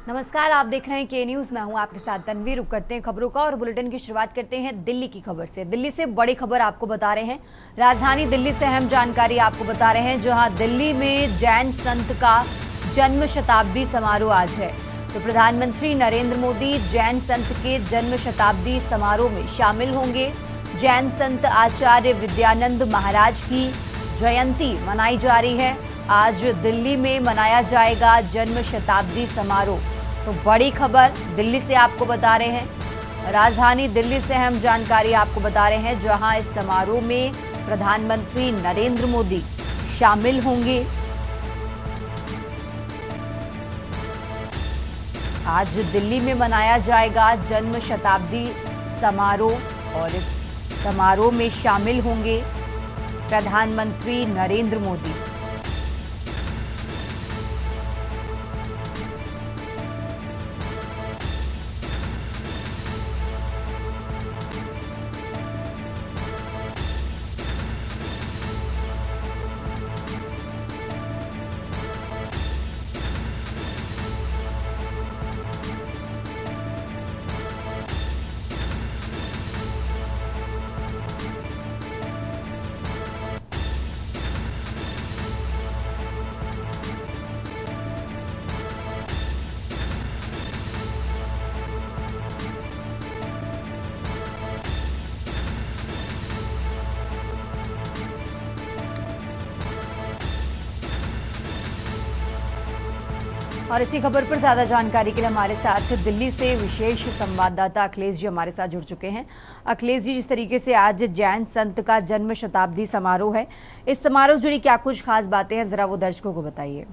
नमस्कार, आप देख रहे हैं के न्यूज। मैं हूं आपके साथ तनवीर। रुक करते हैं खबरों का और बुलेटिन की शुरुआत करते हैं दिल्ली की खबर से। दिल्ली से बड़ी खबर आपको बता रहे हैं। राजधानी दिल्ली से अहम जानकारी आपको बता रहे हैं, जहां दिल्ली में जैन संत का जन्म शताब्दी समारोह आज है। तो प्रधानमंत्री नरेंद्र मोदी जैन संत के जन्म शताब्दी समारोह में शामिल होंगे। जैन संत आचार्य विद्यानंद महाराज की जयंती मनाई जा रही है। आज दिल्ली में मनाया जाएगा जन्म शताब्दी समारोह। तो बड़ी खबर दिल्ली से आपको बता रहे हैं। राजधानी दिल्ली से अहम जानकारी आपको बता रहे हैं, जहां इस समारोह में प्रधानमंत्री नरेंद्र मोदी शामिल होंगे। आज दिल्ली में मनाया जाएगा जन्म शताब्दी समारोह और इस समारोह में शामिल होंगे प्रधानमंत्री नरेंद्र मोदी। और इसी खबर पर ज्यादा जानकारी के लिए हमारे साथ दिल्ली से विशेष संवाददाता अखिलेश जी हमारे साथ जुड़ चुके हैं। अखिलेश जी, जिस तरीके से आज जैन संत का जन्म शताब्दी समारोह है, इस समारोह से जुड़ी क्या कुछ खास बातें हैं, जरा वो दर्शकों को बताइए।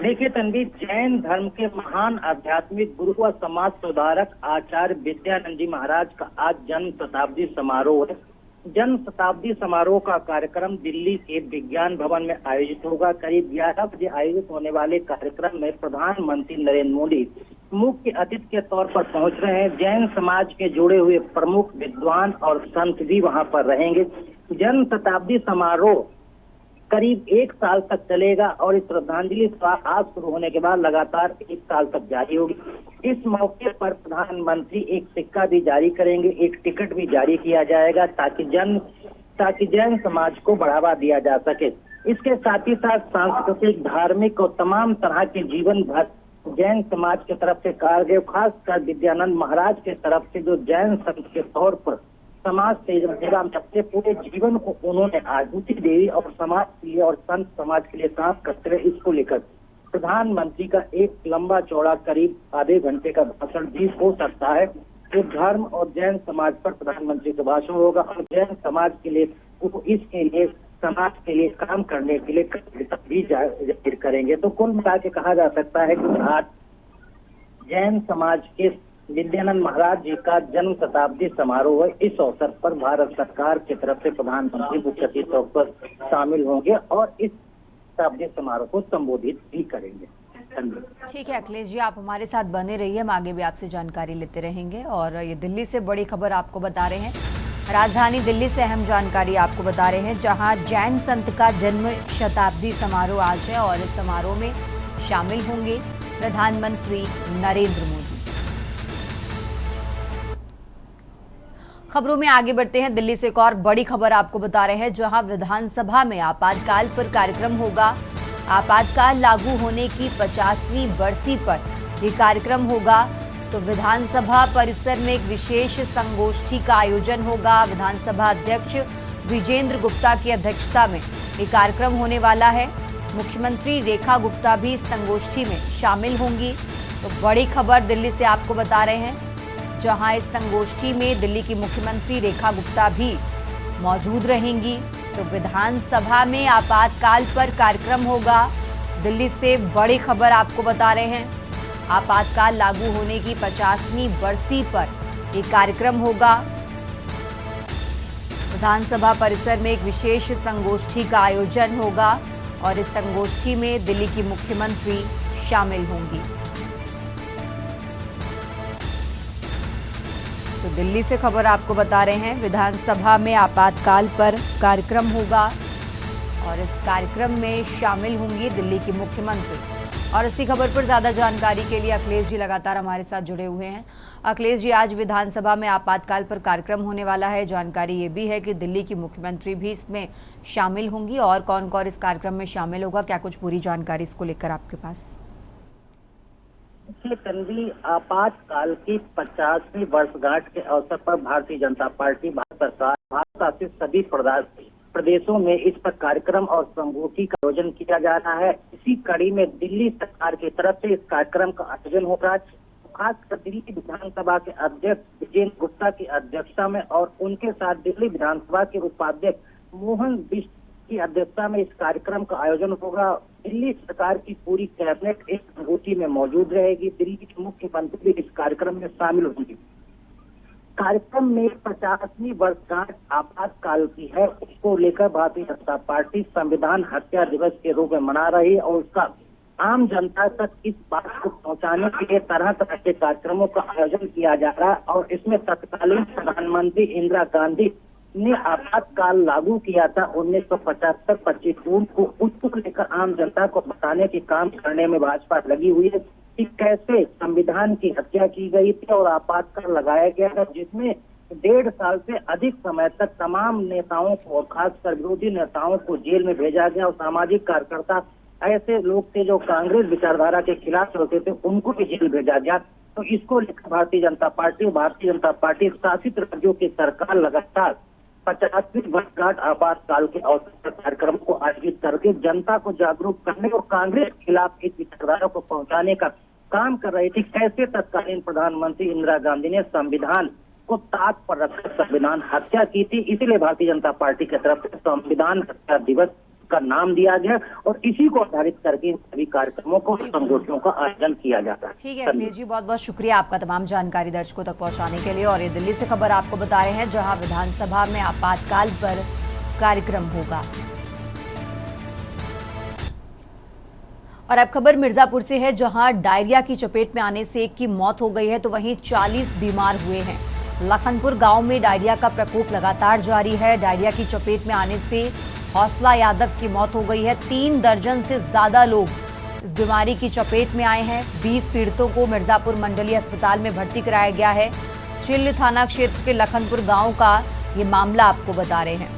देखिए तनवीर, जैन धर्म के महान आध्यात्मिक गुरु व समाज सुधारक आचार्य विद्यानंद जी महाराज का आज जन्म शताब्दी समारोह है। जन्म शताब्दी समारोह का कार्यक्रम दिल्ली के विज्ञान भवन में आयोजित होगा। करीब 11 बजे आयोजित होने वाले कार्यक्रम में प्रधानमंत्री नरेंद्र मोदी मुख्य अतिथि के तौर पर पहुंच रहे हैं। जैन समाज के जुड़े हुए प्रमुख विद्वान और संत भी वहां पर रहेंगे। जन्म शताब्दी समारोह करीब 1 साल तक चलेगा और इस श्रद्धांजलि सभा आज शुरू होने के बाद लगातार 1 साल तक जारी होगी। इस मौके पर प्रधानमंत्री एक सिक्का भी जारी करेंगे, एक टिकट भी जारी किया जाएगा ताकि जैन समाज को बढ़ावा दिया जा सके। इसके साथ ही साथ सांस्कृतिक, धार्मिक और तमाम तरह के जीवन भर जैन समाज की तरफ से कार्य, खासकर विद्यानंद महाराज के तरफ से जो जैन संत के तौर पर समाज सेवा में अपने पूरे जीवन को उन्होंने आहुति दी और समाज के लिए और संत समाज के लिए काम करते रहे, इसको लेकर प्रधानमंत्री का एक लंबा चौड़ा करीब आधे घंटे का भाषण भी हो सकता है। तो धर्म और जैन समाज पर प्रधानमंत्री का भाषण होगा और जैन समाज के लिए इसके लिए समाज के लिए काम करने के लिए भी जाहिर करेंगे। तो कुल मिला के कहा जा सकता है कि आज जैन समाज के विद्यानंद महाराज जी का जन्म शताब्दी समारोह है। इस अवसर पर भारत सरकार की तरफ से प्रधानमंत्री मुख्य अतिथि तौर पर शामिल होंगे और इस शताब्दी समारोह को संबोधित भी करेंगे। ठीक है अखिलेश जी, आप हमारे साथ बने रहिए, हम आगे भी आपसे जानकारी लेते रहेंगे। और ये दिल्ली से बड़ी खबर आपको बता रहे हैं। राजधानी दिल्ली से अहम जानकारी आपको बता रहे हैं, जहां जैन संत का जन्म शताब्दी समारोह आज है और इस समारोह में शामिल होंगे प्रधानमंत्री नरेंद्र मोदी। खबरों में आगे बढ़ते हैं। दिल्ली से एक और बड़ी खबर आपको बता रहे हैं, जहां विधानसभा में आपातकाल पर कार्यक्रम होगा। आपातकाल लागू होने की 50वीं बरसी पर यह कार्यक्रम होगा। तो विधानसभा परिसर में एक विशेष संगोष्ठी का आयोजन होगा। विधानसभा अध्यक्ष विजेंद्र गुप्ता की अध्यक्षता में ये कार्यक्रम होने वाला है। मुख्यमंत्री रेखा गुप्ता भी इस संगोष्ठी में शामिल होंगी। तो बड़ी खबर दिल्ली से आपको बता रहे हैं, जहां इस संगोष्ठी में दिल्ली की मुख्यमंत्री रेखा गुप्ता भी मौजूद रहेंगी। तो विधानसभा में आपातकाल पर कार्यक्रम होगा। दिल्ली से बड़ी खबर आपको बता रहे हैं, आपातकाल लागू होने की 50वीं बरसी पर एक कार्यक्रम होगा। विधानसभा परिसर में एक विशेष संगोष्ठी का आयोजन होगा और इस संगोष्ठी में दिल्ली की मुख्यमंत्री शामिल होंगी। तो दिल्ली से खबर आपको बता रहे हैं, विधानसभा में आपातकाल पर कार्यक्रम होगा और इस कार्यक्रम में शामिल होंगी दिल्ली की मुख्यमंत्री। और इसी खबर पर ज्यादा जानकारी के लिए अखिलेश जी लगातार हमारे साथ जुड़े हुए हैं। अखिलेश जी, आज विधानसभा में आपातकाल पर कार्यक्रम होने वाला है। जानकारी ये भी है कि दिल्ली की मुख्यमंत्री भी इसमें शामिल होंगी, और कौन कौन इस कार्यक्रम में शामिल होगा, क्या कुछ पूरी जानकारी इसको लेकर आपके पास? तन्वी, आपातकाल की 50वीं वर्षगांठ के अवसर पर भारतीय जनता पार्टी, भारत सरकार, भारत शासित सभी प्रदेशों में इस पर कार्यक्रम और संगोष्ठी का आयोजन किया जा रहा है। इसी कड़ी में दिल्ली सरकार की तरफ से इस कार्यक्रम का आयोजन होगा। खासकर दिल्ली विधानसभा के अध्यक्ष विजेंद्र गुप्ता की अध्यक्षता में और उनके साथ दिल्ली विधानसभा के उपाध्यक्ष मोहन बिष्ट की अध्यक्षता में इस कार्यक्रम का आयोजन होगा। दिल्ली सरकार की पूरी कैबिनेट इस संगोष्ठी में मौजूद रहेगी। दिल्ली की मुख्यमंत्री भी इस कार्यक्रम में शामिल होंगी। कार्यक्रम में 50वीं वर्षगांठ आपातकाल की है, उसको लेकर भारतीय जनता पार्टी संविधान हत्या दिवस के रूप में मना रही है और उसका आम जनता तक इस बात को पहुंचाने के लिए तरह तरह के कार्यक्रमों का आयोजन किया जा रहा है। और इसमें तत्कालीन प्रधानमंत्री इंदिरा गांधी ने आपातकाल लागू किया था 1975 25 जून को, उसको लेकर आम जनता को बताने के काम करने में भाजपा लगी हुई है कि कैसे संविधान की हत्या की गई थी और आपातकाल लगाया गया था, जिसमें 1.5 साल से अधिक समय तक तमाम नेताओं को और खासकर विरोधी नेताओं को जेल में भेजा गया और सामाजिक कार्यकर्ता ऐसे लोग थे जो कांग्रेस विचारधारा के खिलाफ होते थे, उनको भी जेल भेजा गया। तो इसको लेकर भारतीय जनता पार्टी शासित राज्यों की सरकार लगातार 50वीं वर्षगांठ आपातकाल के अवसर पर कार्यक्रम को आयोजित करके जनता को जागरूक करने और कांग्रेस के खिलाफ इस विचारधारा को पहुंचाने का काम कर रही थी। कैसे तत्कालीन प्रधानमंत्री इंदिरा गांधी ने संविधान को ताक पर रखकर संविधान हत्या की थी, इसीलिए भारतीय जनता पार्टी की तरफ से संविधान हत्या दिवस का नाम दिया गया और इसी को आधारित करके सभी कार्यक्रमों को, संगोष्ठियों का आयोजन किया जाता है। ठीक है अखिलेश जी, बहुत बहुत शुक्रिया आपका तमाम जानकारी दर्शकों तक पहुंचाने के लिए। और ये दिल्ली से खबर आपको बता रहे हैं, जहां विधानसभा में आपातकाल पर कार्यक्रम होगा। और अब खबर मिर्जापुर से है, जहां डायरिया की चपेट में आने से एक की मौत हो गई है तो वहीं 40 बीमार हुए हैं। लखनपुर गांव में डायरिया का प्रकोप लगातार जारी है। डायरिया की चपेट में आने से हौसला यादव की मौत हो गई है। 3 दर्जन से ज्यादा लोग इस बीमारी की चपेट में आए हैं। 20 पीड़ितों को मिर्जापुर मंडलीय अस्पताल में भर्ती कराया गया है। चिल्ल थाना क्षेत्र के लखनपुर गांव का ये मामला आपको बता रहे हैं।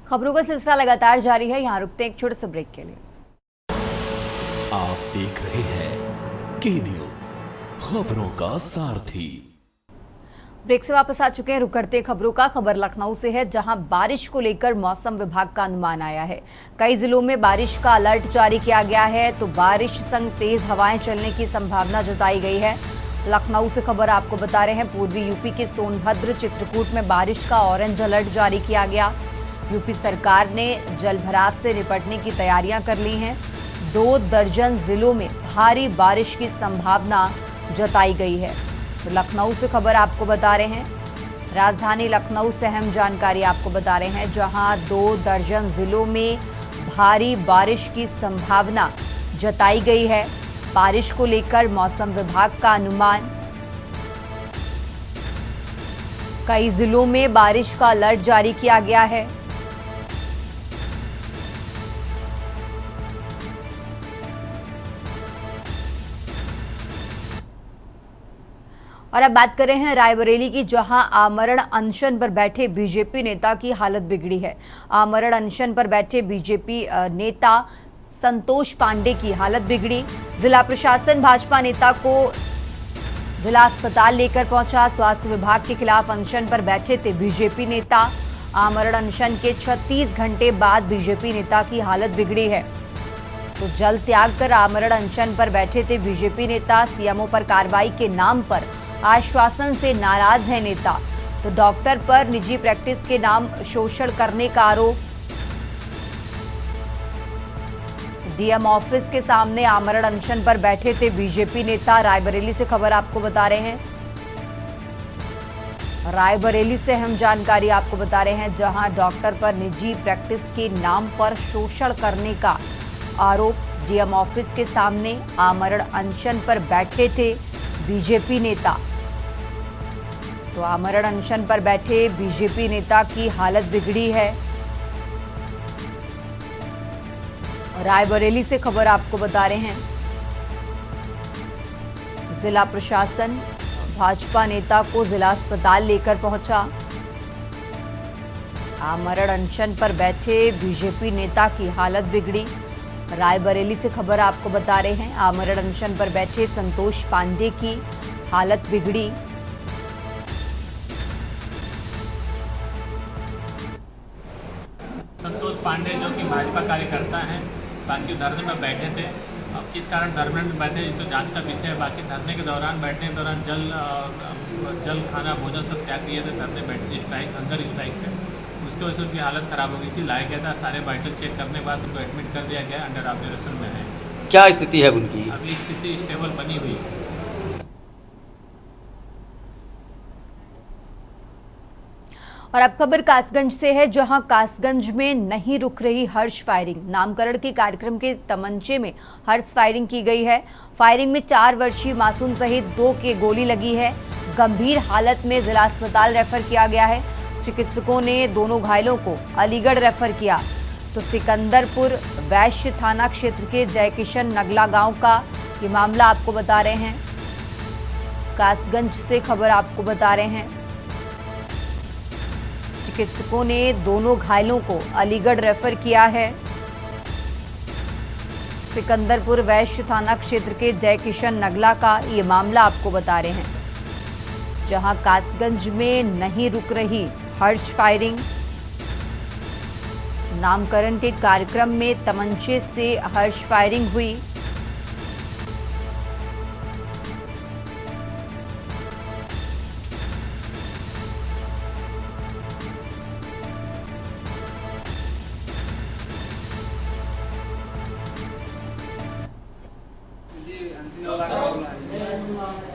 खबरों का सिलसिला लगातार जारी है, यहाँ रुकते हैं एक छोटे से ब्रेक के लिए। आप देख रहे हैं के न्यूज, खबरों का सारथी। ब्रेक से वापस आ चुके हैं, रुक करते खबरों का। खबर लखनऊ से है, जहां बारिश को लेकर मौसम विभाग का अनुमान आया है। कई जिलों में बारिश का अलर्ट जारी किया गया है, तो बारिश संग तेज हवाएं चलने की संभावना जताई गई है। लखनऊ से खबर आपको बता रहे हैं, पूर्वी यूपी के सोनभद्र, चित्रकूट में बारिश का ऑरेंज अलर्ट जारी किया गया। यूपी सरकार ने जलभराव से निपटने की तैयारियां कर ली हैं। 2 दर्जन जिलों में भारी बारिश की संभावना जताई गई है। तो लखनऊ से खबर आपको बता रहे हैं, राजधानी लखनऊ से अहम जानकारी आपको बता रहे हैं, जहां 2 दर्जन जिलों में भारी बारिश की संभावना जताई गई है। बारिश को लेकर मौसम विभाग का अनुमान, कई जिलों में बारिश का अलर्ट जारी किया गया है। और अब बात करें हैं रायबरेली की, जहां आमरण अनशन पर बैठे बीजेपी नेता की हालत बिगड़ी है। आमरण अनशन पर बैठे बीजेपी नेता संतोष पांडे की हालत बिगड़ी। जिला प्रशासन भाजपा नेता को जिला अस्पताल लेकर पहुंचा। स्वास्थ्य विभाग के खिलाफ अनशन पर बैठे थे बीजेपी नेता। आमरण अनशन के 36 घंटे बाद बीजेपी नेता की हालत बिगड़ी है। तो जल त्याग कर आमरण अनशन पर बैठे थे बीजेपी नेता। सीएमओ पर कार्रवाई के नाम पर आश्वासन से नाराज है नेता। तो डॉक्टर पर निजी प्रैक्टिस के नाम शोषण करने का आरोप। डीएम ऑफिस के सामने आमरण अनशन पर बैठे थे बीजेपी नेता। रायबरेली से खबर आपको बता रहे हैं। रायबरेली से हम जानकारी आपको बता रहे हैं, जहां डॉक्टर पर निजी प्रैक्टिस के नाम पर शोषण करने का आरोप। डीएम ऑफिस के सामने आमरण अनशन पर बैठे थे बीजेपी नेता। तो आमरण अनशन पर बैठे बीजेपी नेता की हालत बिगड़ी है। रायबरेली से खबर आपको बता रहे हैं। जिला प्रशासन भाजपा नेता को जिला अस्पताल लेकर पहुंचा। आमरण अनशन पर बैठे बीजेपी नेता की हालत बिगड़ी। रायबरेली से खबर आपको बता रहे हैं। आमरण अनशन पर बैठे संतोष पांडे की हालत बिगड़ी। संतोष पांडे जो कि भाजपा कार्यकर्ता हैं, बाकी धरने में बैठे थे। अब किस कारण धरने में बैठे तो जांच का विषय है। बाकी धरने के दौरान बैठने के दौरान जल खाना भोजन सब त्याग दिए थे। धरने बैठने स्ट्राइक, हंगर स्ट्राइक थे। उसकी वजह से उनकी हालत ख़राब हो गई थी। लाया गया था, सारे वाइटल चेक करने के बाद उनको एडमिट कर दिया गया। अंडर ऑब्जर्वेशन में है। क्या स्थिति है उनकी? अभी स्थिति स्टेबल बनी हुई है। और अब खबर कासगंज से है, जहां कासगंज में नहीं रुक रही हर्ष फायरिंग। नामकरण के कार्यक्रम के तमंचे में हर्ष फायरिंग की गई है। फायरिंग में 4 वर्षीय मासूम सहित 2 के गोली लगी है। गंभीर हालत में जिला अस्पताल रेफर किया गया है। चिकित्सकों ने दोनों घायलों को अलीगढ़ रेफर किया। तो सिकंदरपुर वैश्य थाना क्षेत्र के जयकिशन नगला गांव का ये मामला आपको बता रहे हैं। कासगंज से खबर आपको बता रहे हैं। चिकित्सकों ने दोनों घायलों को अलीगढ़ रेफर किया है। सिकंदरपुर वैश्य थाना क्षेत्र के जयकिशन नगला का ये मामला आपको बता रहे हैं, जहां कासगंज में नहीं रुक रही हर्ष फायरिंग। नामकरण के कार्यक्रम में तमंचे से हर्ष फायरिंग हुई।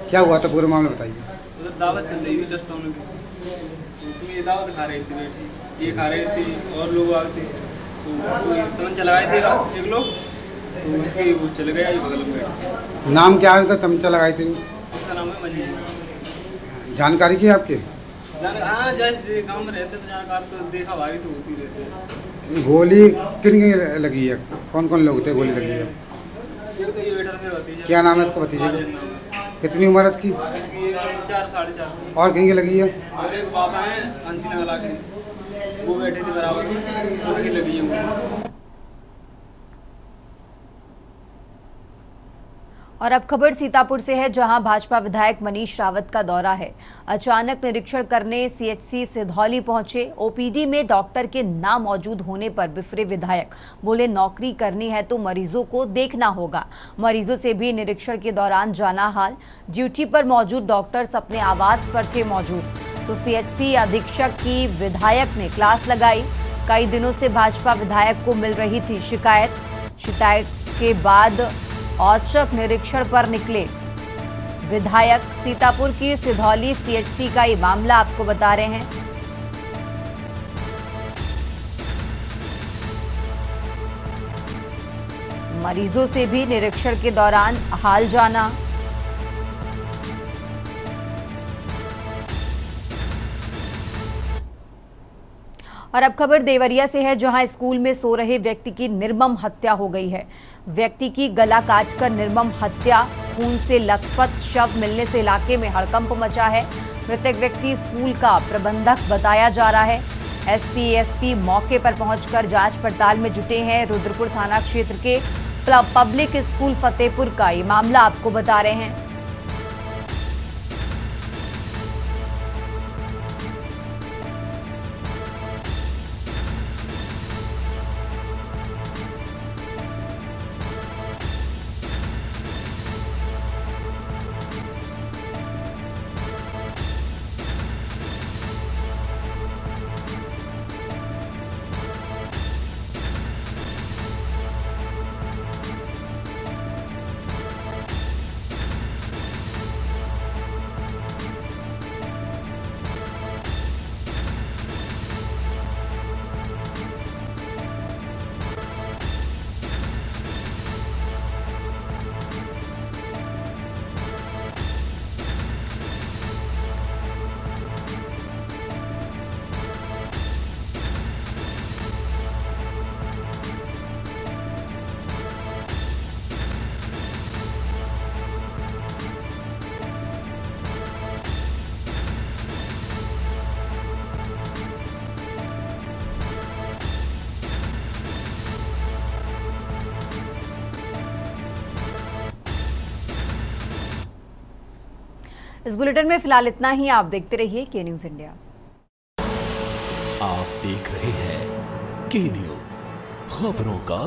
क्या हुआ था, पूरा मामला बताइए। उधर दावत चल रही थी जस्ट टाउन में, तो ये दावत खा रही थी बैठी, ये खा रही थी और लोग आए थे तो तमंचा लगाए थे एक लोग, तो उसके वो चले गया ये बगल में बैठे। नाम क्या है उनका, तमंचा लगाई थी? उसका नाम है मजलिस। जानकारी की आपके? हाँ, जैसे गाँव में रहते तो जानकार तो देखा भाई तो होती रहते। गोली किन किन लगी है, कौन कौन लोग थे गोली लगी है? ये बेटा था मेरा भतीजा। क्या नाम है इसका भतीजे का? कितनी उम्र है इसकी? 4 साढ़े 4 साल। और किन की लगी है? और एक पापा हैं अंसी नगला के, वो बैठे थे बराबर में, उनकी लगी है। और अब खबर सीतापुर से है, जहां भाजपा विधायक मनीष रावत का दौरा है। अचानक निरीक्षण करने सीएचसी सिधौली पहुंचे। ओपीडी में डॉक्टर के ना मौजूद होने पर बिफरे विधायक। बोले नौकरी करनी है तो मरीजों को देखना होगा। मरीजों से भी निरीक्षण के दौरान जाना हाल। ड्यूटी पर मौजूद डॉक्टर्स अपने आवास पर थे मौजूद। तो सीएचसी अधीक्षक की विधायक ने क्लास लगाई। कई दिनों से भाजपा विधायक को मिल रही थी शिकायत के बाद औचक निरीक्षण पर निकले विधायक। सीतापुर की सिधौली सीएचसी का ये मामला आपको बता रहे हैं। मरीजों से भी निरीक्षण के दौरान हाल जाना। और अब खबर देवरिया से है, जहां स्कूल में सो रहे व्यक्ति की निर्मम हत्या हो गई है। व्यक्ति की गला काटकर निर्मम हत्या खून से लथपथ शव मिलने से इलाके में हड़कंप मचा है। मृतक व्यक्ति स्कूल का प्रबंधक बताया जा रहा है। एसपी, एएसपी मौके पर पहुंचकर जांच पड़ताल में जुटे हैं। रुद्रपुर थाना क्षेत्र के पब्लिक स्कूल फतेहपुर का ये मामला आपको बता रहे हैं। इस बुलेटिन में फिलहाल इतना ही। आप देखते रहिए के न्यूज़ इंडिया। आप देख रहे हैं के न्यूज़, खबरों का